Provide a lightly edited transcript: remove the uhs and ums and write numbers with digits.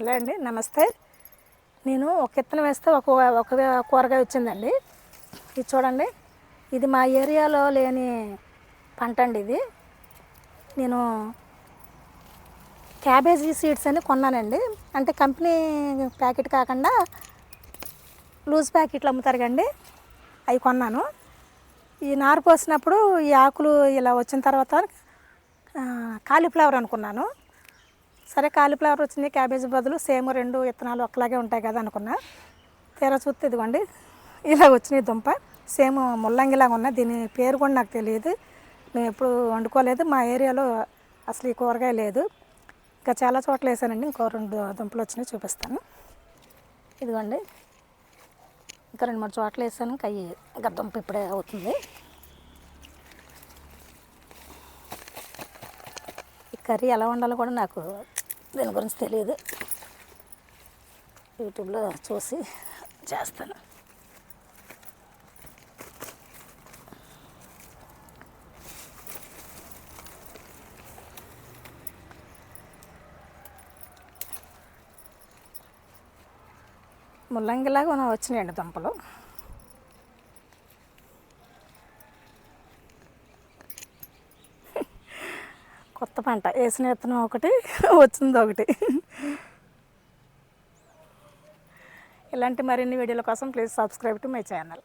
Hello అండి, నమస్తే. నేను ఒక విత్తనం వేస్తే ఒక కూరగాయ వచ్చిందండి. ఇది చూడండి, ఇది మా ఏరియాలో లేని పంట అండి. ఇది నేను క్యాబేజీ సీడ్స్ అని కొన్నానండి. అంటే కంపెనీ ప్యాకెట్ కాకుండా లూజ్ ప్యాకెట్లు అమ్ముతారు కండి, అవి కొన్నాను. ఈ నారు పోసినప్పుడు ఈ ఆకులు ఇలా వచ్చిన తర్వాత కాలీఫ్లవర్ అనుకున్నాను. సరే కాలీఫ్లవర్ వచ్చింది, క్యాబేజీ బదులు సేమ్ రెండు విత్తనాలు ఒకలాగే ఉంటాయి కదా అనుకున్నా. తీరా చూస్తే ఇదిగోండి ఇలా వచ్చినాయి దుంప. సేమ్ ముల్లంగిలాగా ఉన్నాయి. దీని పేరు కూడా నాకు తెలియదు, మేము ఎప్పుడు వండుకోలేదు. మా ఏరియాలో అసలు ఈ కూరగాయ లేదు. ఇంకా చాలా చోట్ల వేసానండి. ఇంకో రెండు దుంపలు వచ్చినాయి, చూపిస్తాను. ఇదిగోండి, ఇంకా 2-3 చోట్ల వేసాను. ఇంకా దుంప ఇప్పుడే అవుతుంది. ఈ కర్రీ ఎలా వండాలో కూడా నాకు దీని గురించి తెలియదు, యూట్యూబ్లో చూసి చేస్తాను. ముల్లంగిలాగా వచ్చినాయండి దుంపలు. కొత్త పంట వేసిన విత్తనం ఒకటి, వచ్చింది ఒకటి. ఇలాంటి మరిన్ని వీడియోల కోసం please subscribe to my channel.